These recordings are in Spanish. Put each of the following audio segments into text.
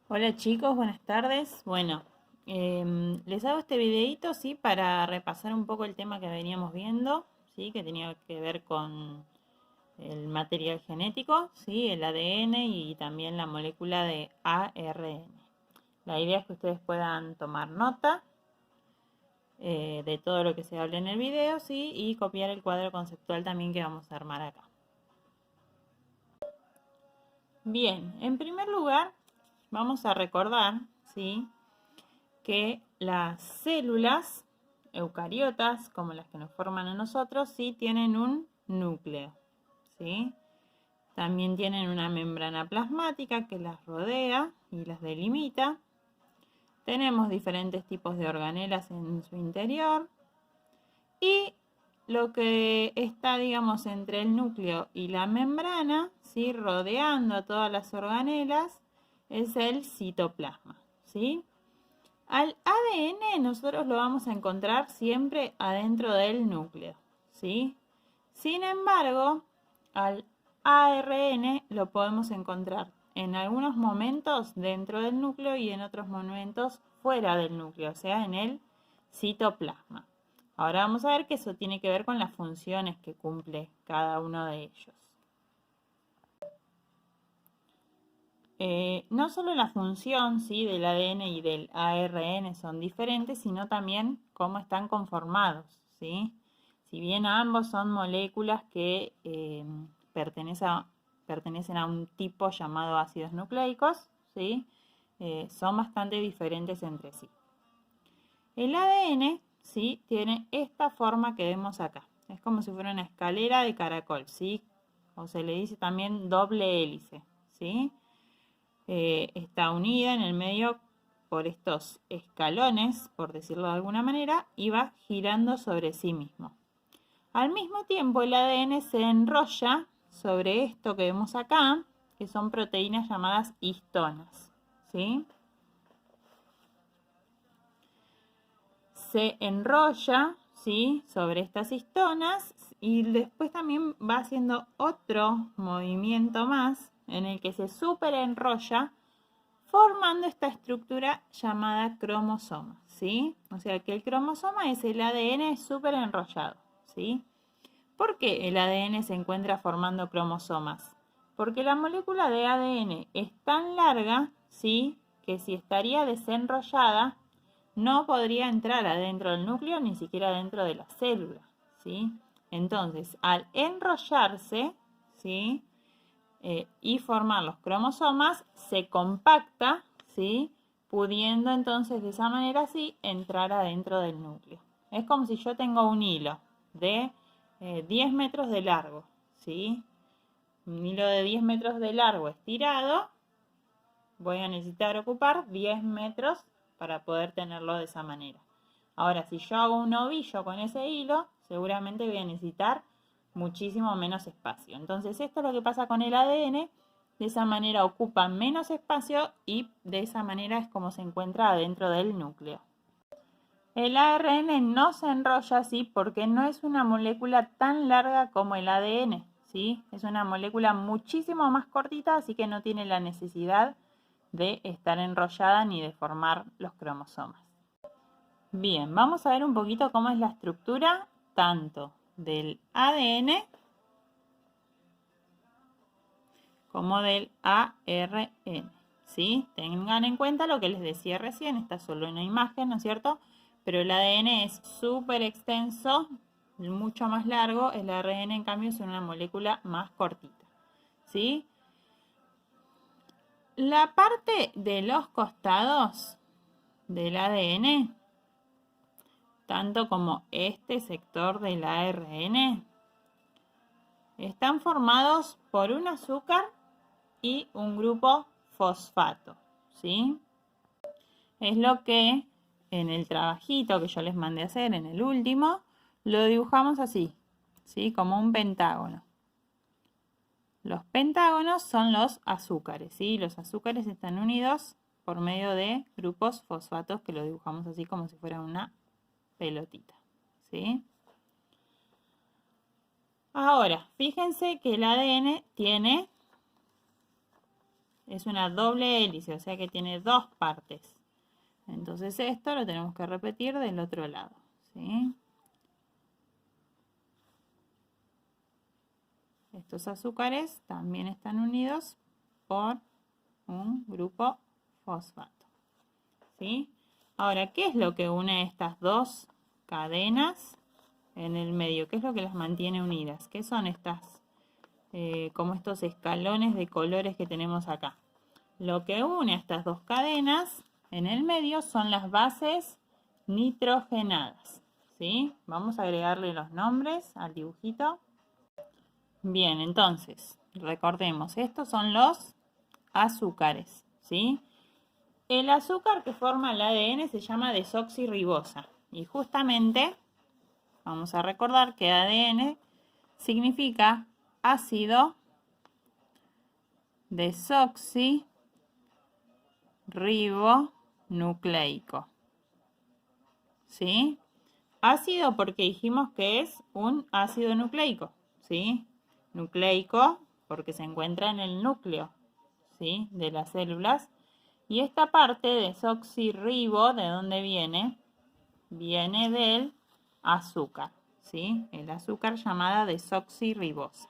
Hola chicos, buenas tardes. Bueno, les hago este videito, sí, para repasar un poco el tema que veníamos viendo, sí, que tenía que ver con el material genético, sí, el ADN y también la molécula de ARN. La idea es que ustedes puedan tomar nota de todo lo que se hable en el video, sí, y copiar el cuadro conceptual también que vamos a armar acá. Bien, en primer lugar, vamos a recordar, sí, que las células eucariotas, como las que nos forman a nosotros, sí tienen un núcleo, ¿sí? También tienen una membrana plasmática que las rodea y las delimita. Tenemos diferentes tipos de organelas en su interior. Y lo que está, digamos, entre el núcleo y la membrana, ¿sí? Rodeando a todas las organelas, es el citoplasma, ¿sí? Al ADN nosotros lo vamos a encontrar siempre adentro del núcleo, ¿sí? Sin embargo, al ARN lo podemos encontrar en algunos momentos dentro del núcleo y en otros momentos fuera del núcleo, o sea, en el citoplasma. Ahora vamos a ver que eso tiene que ver con las funciones que cumple cada uno de ellos. No solo la función, ¿sí?, del ADN y del ARN son diferentes, sino también cómo están conformados, ¿sí? Si bien ambos son moléculas que pertenecen a un tipo llamado ácidos nucleicos, ¿sí? Son bastante diferentes entre sí. El ADN, ¿sí?, tiene esta forma que vemos acá. Es como si fuera una escalera de caracol, ¿sí? O se le dice también doble hélice, ¿sí? Está unida en el medio por estos escalones, por decirlo de alguna manera, y va girando sobre sí mismo. Al mismo tiempo, el ADN se enrolla sobre esto que vemos acá, que son proteínas llamadas histonas, ¿sí? Se enrolla, ¿sí?, sobre estas histonas y después también va haciendo otro movimiento más en el que se superenrolla formando esta estructura llamada cromosoma, ¿sí? O sea que el cromosoma es el ADN súper enrollado, ¿sí? ¿Por qué el ADN se encuentra formando cromosomas? Porque la molécula de ADN es tan larga, ¿sí?, que si estaría desenrollada, no podría entrar adentro del núcleo ni siquiera dentro de la célula, ¿sí? Entonces, al enrollarse, ¿sí?, y formar los cromosomas, se compacta, ¿sí?, pudiendo entonces de esa manera así entrar adentro del núcleo. Es como si yo tengo un hilo de 10 metros de largo, ¿sí? Un hilo de 10 metros de largo estirado, voy a necesitar ocupar 10 metros para poder tenerlo de esa manera. Ahora, si yo hago un ovillo con ese hilo, seguramente voy a necesitar muchísimo menos espacio. Entonces, esto es lo que pasa con el ADN. De esa manera ocupa menos espacio y de esa manera es como se encuentra adentro del núcleo. El ARN no se enrolla así porque no es una molécula tan larga como el ADN, ¿sí? Es una molécula muchísimo más cortita, así que no tiene la necesidad de estar enrollada ni de formar los cromosomas. Bien, vamos a ver un poquito cómo es la estructura tanto del ADN como del ARN, ¿sí? Tengan en cuenta lo que les decía recién, está solo una imagen, ¿no es cierto? Pero el ADN es súper extenso, mucho más largo, el ARN en cambio es una molécula más cortita, ¿sí? La parte de los costados del ADN, tanto como este sector del ARN, están formados por un azúcar y un grupo fosfato, ¿sí? Es lo que en el trabajito que yo les mandé a hacer, en el último, lo dibujamos así, ¿sí? Como un pentágono. Los pentágonos son los azúcares, ¿sí? Los azúcares están unidos por medio de grupos fosfatos que lo dibujamos así como si fuera una pelotita, ¿sí? Ahora, fíjense que el ADN tiene es una doble hélice, o sea que tiene dos partes. Entonces esto lo tenemos que repetir del otro lado, ¿sí? Estos azúcares también están unidos por un grupo fosfato, ¿sí? Ahora, ¿qué es lo que une estas dos cadenas en el medio? ¿Qué es lo que las mantiene unidas? ¿Qué son estas, como estos escalones de colores que tenemos acá? Lo que une a estas dos cadenas en el medio son las bases nitrogenadas, ¿sí? Vamos a agregarle los nombres al dibujito. Bien, entonces, recordemos, estos son los azúcares, ¿sí? El azúcar que forma el ADN se llama desoxirribosa. Y justamente, vamos a recordar que ADN significa ácido desoxirribonucleico, ¿sí? Ácido porque dijimos que es un ácido nucleico, ¿sí? Nucleico porque se encuentra en el núcleo, ¿sí? De las células. Y esta parte desoxirribo, ¿de dónde viene? Viene del azúcar, ¿sí? El azúcar llamada desoxirribosa.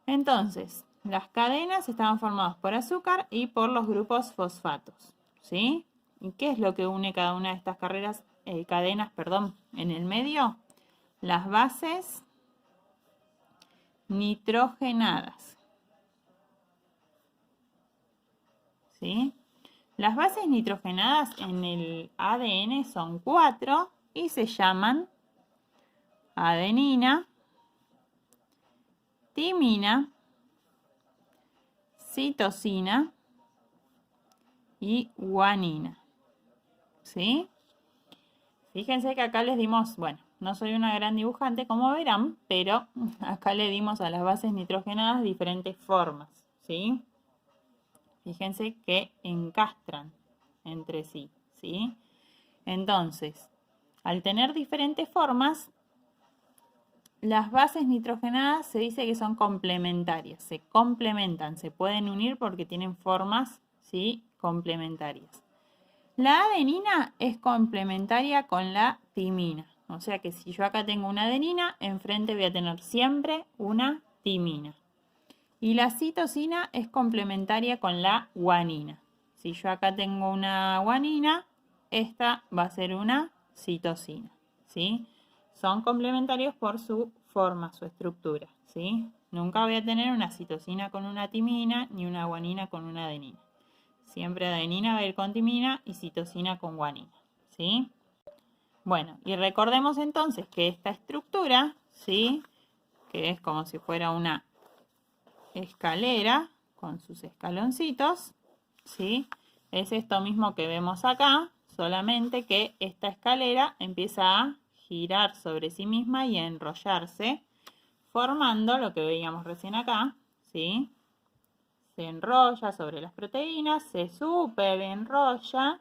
Entonces, las cadenas estaban formadas por azúcar y por los grupos fosfatos, ¿sí? ¿Y qué es lo que une cada una de estas cadenas, en el medio? Las bases nitrogenadas, ¿sí? Las bases nitrogenadas en el ADN son 4 y se llaman adenina, timina, citosina y guanina, ¿sí? Fíjense que acá les dimos, bueno, no soy una gran dibujante como verán, pero acá le dimos a las bases nitrogenadas diferentes formas, ¿sí? Fíjense que encastran entre sí, ¿sí? Entonces, al tener diferentes formas, las bases nitrogenadas se dice que son complementarias, se complementan, se pueden unir porque tienen formas, ¿sí? Complementarias. La adenina es complementaria con la timina, o sea que si yo acá tengo una adenina, enfrente voy a tener siempre una timina. Y la citosina es complementaria con la guanina. Si yo acá tengo una guanina, esta va a ser una citosina, ¿sí? Son complementarios por su forma, su estructura, ¿sí? Nunca voy a tener una citosina con una timina ni una guanina con una adenina. Siempre adenina va a ir con timina y citosina con guanina, ¿sí? Bueno, y recordemos entonces que esta estructura, ¿sí? Que es como si fuera una escalera con sus escaloncitos, ¿sí? Es esto mismo que vemos acá, solamente que esta escalera empieza a girar sobre sí misma y a enrollarse, formando lo que veíamos recién acá, ¿sí? Se enrolla sobre las proteínas, se super enrolla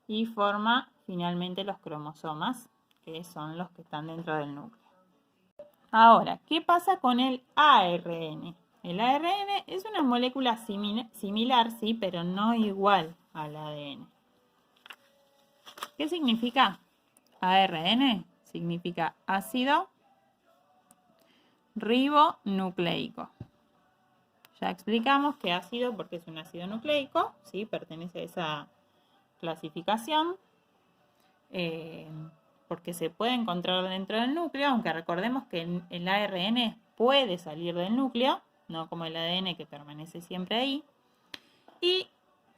y forma finalmente los cromosomas, que son los que están dentro del núcleo. Ahora, ¿qué pasa con el ARN? El ARN es una molécula similar, sí, pero no igual al ADN. ¿Qué significa ARN? Significa ácido ribonucleico. Ya explicamos que ácido porque es un ácido nucleico, ¿sí? Pertenece a esa clasificación, porque se puede encontrar dentro del núcleo, aunque recordemos que el ARN puede salir del núcleo, no como el ADN que permanece siempre ahí. Y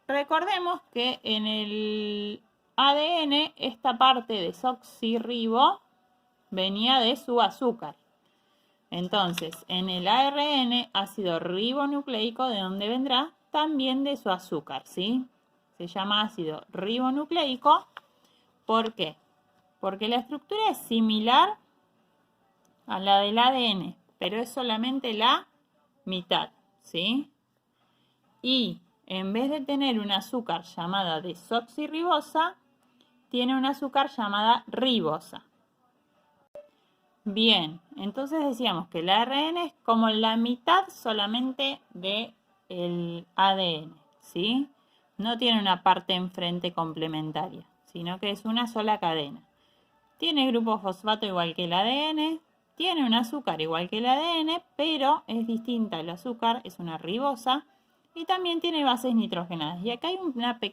recordemos que en el ADN esta parte desoxirribo venía de su azúcar. Entonces, en el ARN, ácido ribonucleico, ¿de dónde vendrá? También de su azúcar, ¿sí? Se llama ácido ribonucleico. ¿Por qué? Porque la estructura es similar a la del ADN, pero es solamente la mitad, ¿sí? Y en vez de tener un azúcar llamada desoxirribosa, tiene un azúcar llamada ribosa. Bien, entonces decíamos que el ARN es como la mitad solamente de el ADN, ¿sí? No tiene una parte enfrente complementaria, sino que es una sola cadena. Tiene grupo fosfato igual que el ADN, tiene un azúcar igual que el ADN, pero es distinta el azúcar, es una ribosa, y también tiene bases nitrogenadas. Y acá hay una pequeña